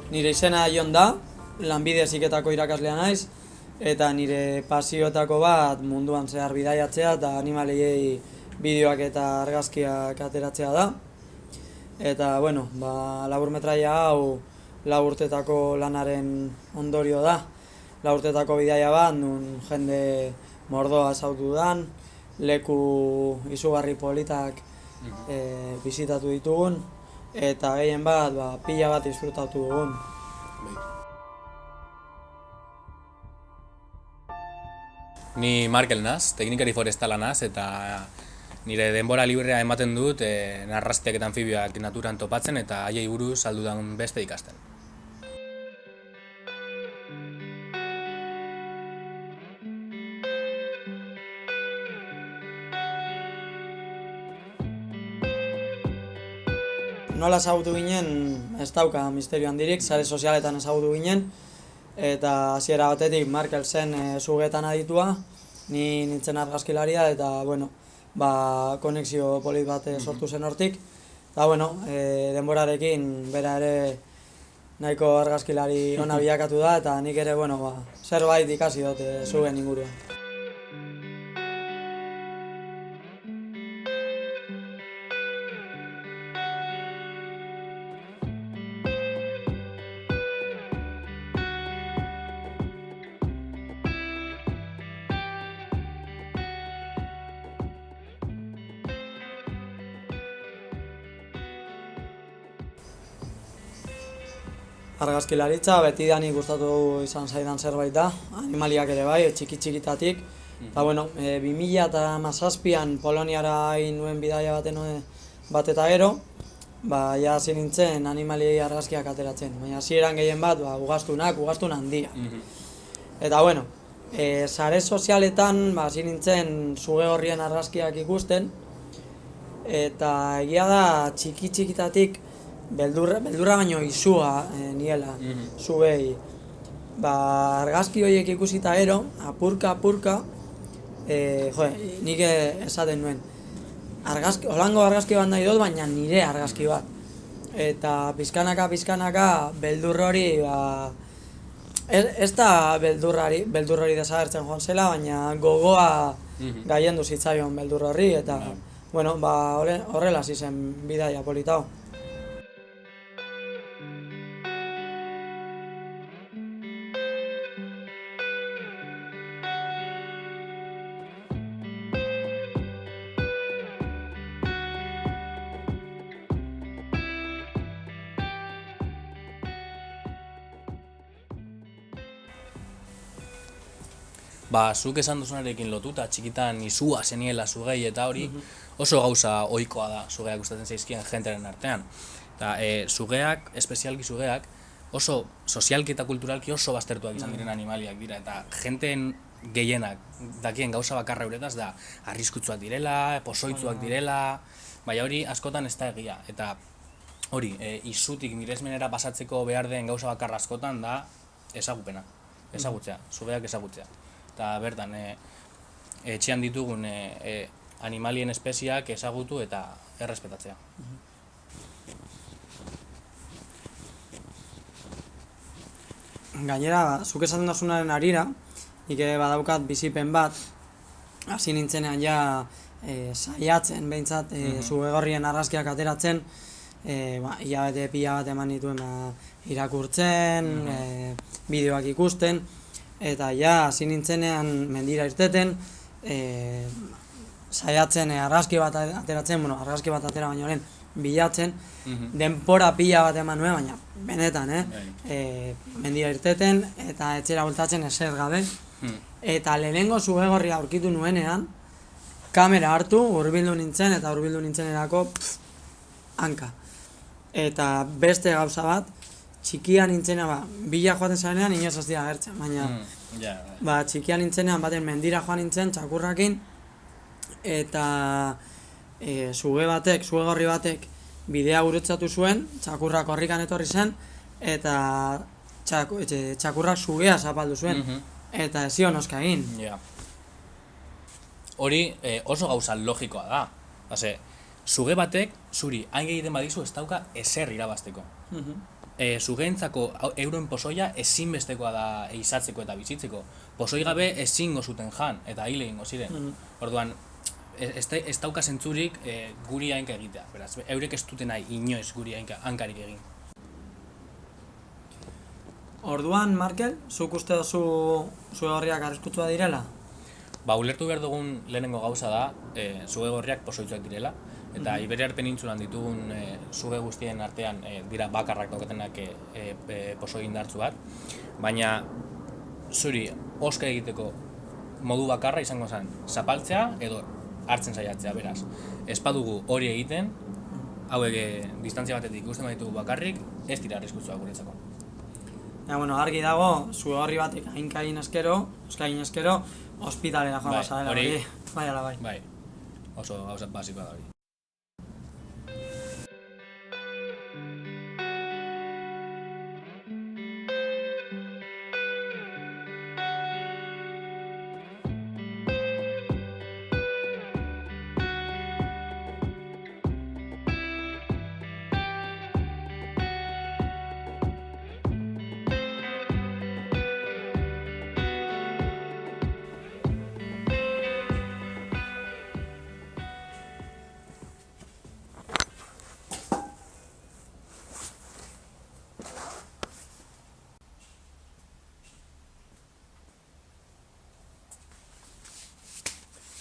Nire izena Jon da, lanbide heziketako irakaslea naiz, eta nire pasioetako bat munduan zehar bidaiatzea eta animaliei bideoak eta argazkiak ateratzea da. Eta, bueno, laburmetraia hau 4 urtetako lanaren ondorio da. 4 urtetako bidaia bat, nun jende mordoa ezagutu dudan, leku izugarri politak bisitatu ditugun, eta gehien bat, pila bat disfrutatu dugun. Ni Markel naz, teknikari forestala naz, eta nire denbora librea ematen dut narrastiak eta anfibioak naturan topatzen eta haiei buruz aldudan beste ikasten. Nola ezagutu ginen, ez dauka misterio handirik, sare sozialetan ezagutu ginen, eta hasiera batetik Markel zen sugetan aditua, ni nintzen argazkilaria, eta, bueno, konexio polit bat sortu zen hortik. Eta, bueno, denborarekin bera ere nahiko argazkilari ona bilakatu da, eta nik ere, bueno, zerbait ikasi dut sugen inguruan. Argazkilaritza betidanik gustatu izan zaidan zerbait da, animaliak ere bai, txiki-txikitatik. Eta, bueno, 2017an Poloniara egin nuen bidaia bat eta gero, ja hasi nintzen animaliei argazkiak ateratzen. Baina hasieran gehien bat, ugaztun handia. Eta, bueno, sare sozialetan hasi nintzen suge horrien argazkiak ikusten, eta egia da txiki-txikitatik beldurra baino izua niela sugei. Argazki horiek ikusita gero, apurka, nik esaten nuen. Holango argazki bat nahi dut, baina nire argazki bat. Eta pizkanaka beldur hori, ez da beldur hori desagertzen joan zela, baina gogoa gailendu zitzaion beldur horri, eta, bueno, horrela hasi zen bidaia polita hau. Zuk esan duzunarekin lotuta, txikitan izua zeniela sugei eta hori oso gauza ohikoa da sugeak gustatzen zaizkien jentearen artean. Eta sugeak, espezialki sugeak, oso sozialki eta kulturalki oso baztertuak izan diren animaliak dira. Eta jenteen gehienak dakien gauza bakarra euretaz da arriskutsuak direla, pozoitzuak direla, baina hori askotan ez da egia. Eta hori, izutik miresmenera pasatzeko behar den gauza bakarra askotan da ezagutzea, sugeak ezagutzea. Eta bertan, etxean ditugun animalien espeziak ezagutu eta errespetatzea. Gainera, zuk esaten duzunaren harira, nik badaukat bizipen bat, hasi nintzenean saiatzen behintzat sugegorrien argazkiak ateratzen, hilabete pila bat eman dituen irakurtzen, bideoak ikusten, eta hasi nintzenean mendira irteten, saiatzen argazki bat ateratzen, argazki bat atera baino lehen bilatzen, denpora pila bat eman nuen, baina benetan, mendira irteten eta etxera bueltatzen ezer gabe. Eta lehenengo sugegorria aurkitu nuenean, kamera hartu, hurbildu nintzenerako hanka. Eta beste gauza bat, txikia nintzena, bila joaten zarenean inoz ez dira agertzen, baina txikia nintzenean baten mendira joan nintzen txakurrakin, eta sugegorri batek bidea gurutzatu zuen, txakurrak horrikan etorri zen, eta txakurrak sugea zapaldu zuen, eta ez zion oska egin. Hori oso gauza logikoa da. Suge batek zuri hain egiten badizu ez dauka ezer irabazteko. Zugeentzako euren pozoia ezinbestekoa da eizatzeko eta bizitzeko. Pozoi gabe ezingo zuten jan, eta hile egingo ziren. Orduan, ez dauka zentzurik guri hainka egitea. Beraz, eurek ez duten nahi inoiz guri hankarik egin. Orduan, Markel, zuk uste duzu Zugegorriak arriskutsua direla? Ulertu behar dugun lehenengo gauza da, Zugegorriak pozoitzuak direla, eta Iberiar penintzulan ditugun zuge guztien artean dira bakarrak daukatenak pozoi indartsu bat, baina zuri oska egiteko modu bakarra izango zen zapaltzea edo hartzen saiatzea, beraz. Ez badugu hori egiten, hauek distantzia batetik ikusten baditugu bakarrik, ez dira arriskutsua guretzako. Argi dago, Zugegorri batek hainka egin eskero, ospitalera joan bazadela hori. Bai, ala bai. Bai, oso gauza basikoa da hori.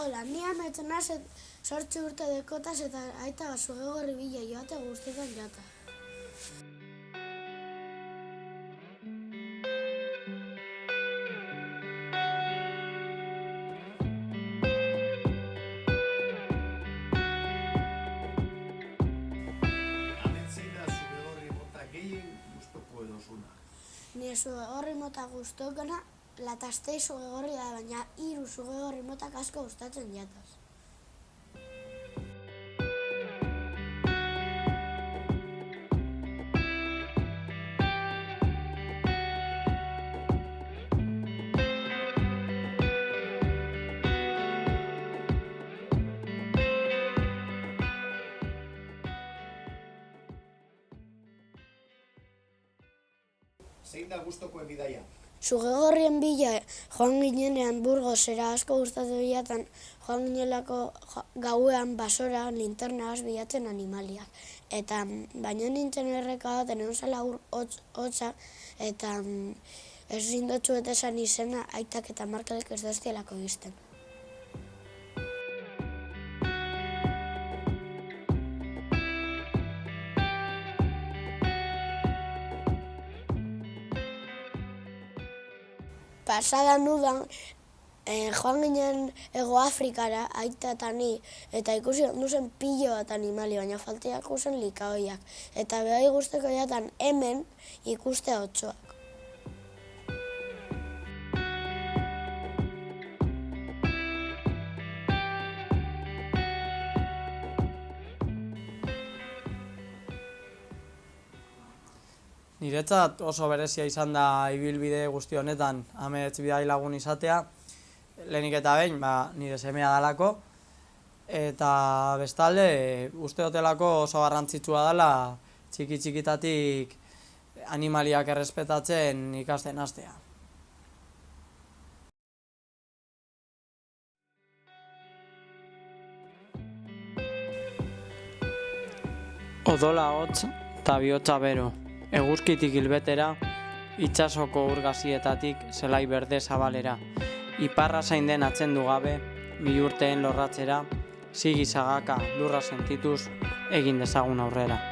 Hola, ni Amaitzen naiz 8 urte dekotaz eta aita Zugegorri bila joate guztietan jata. Ametzein da Zugegorri mota gehien gustoko edozuna? Ni Zugegorri mota gustokona Latastei Zugegorri da, baina 3 Zugegorri motak asko gustatzen jataz. Zein da gustokoen bidaia? Zugegorrien bila joan ginenean Burgosera asko gustatu bilatan joan ginelako gauean basora linternagaz bilatzen animaliak. Eta baina nintzen erreka baten egon zela hotza eta ez zindotxu eta esan izena aitak eta Markelek ez doztielako bizten. Pasadan udan, joan ginen Hego Afrikara, aita eta ni, eta ikusi onduzen pilo bat animali, baina falteak ikusen likaoiak. Eta behar guzteko jatan hemen ikustea otsoak. Niretzat oso berezia izan da ibilbide guzti honetan Amets bidai lagun izatea, lehenik eta behin, nire semea dalako, eta bestalde uste dutelako oso garrantzitsua dela txiki-txikitatik animaliak errespetatzen ikasten hastea. Odola hotz eta bihotza bero. Eguzkitik hilbetera, itsasoko urgazietatik zelai berde zabalera. Iparra zain den atzendu gabe, bihurteen lorratzera, sigi sagaka lurra sentituz, egin dezagun aurrera.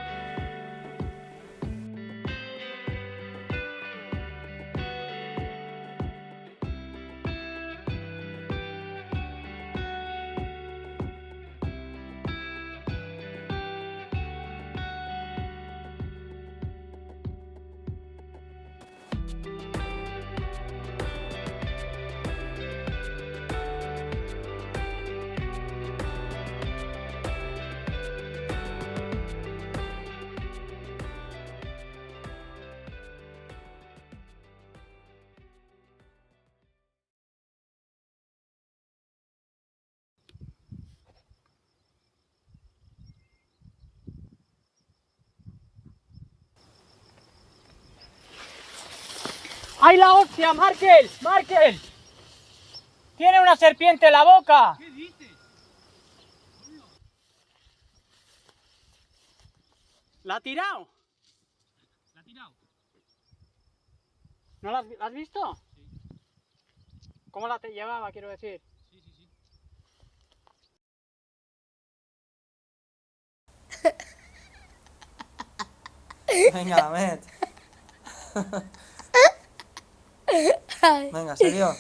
¡Ay, la hostia, Markel! ¡Markel! ¡Tiene una serpiente en la boca! ¿Qué dices? ¿La ha tirado? ¿La ha tirado? ¿No la has visto? Sí. ¿Cómo la te llevaba, quiero decir? Sí, sí, sí. Venga, Met. Venga, serio.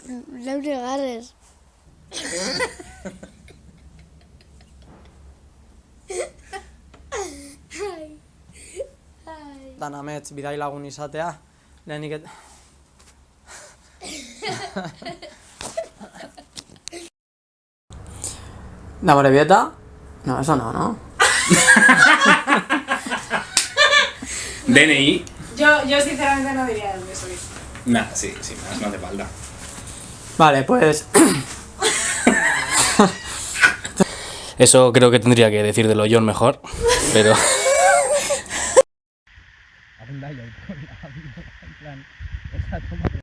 No me agarres. Dana Met, bidai lagun izatea. Lehenik ¿Namore Vieta? No, eso no, ¿no? DNI. Yo sinceramente no diría dónde sois. Nah, sí, más no hace falta. Vale, pues... Eso creo que tendría que decírtelo John mejor, pero...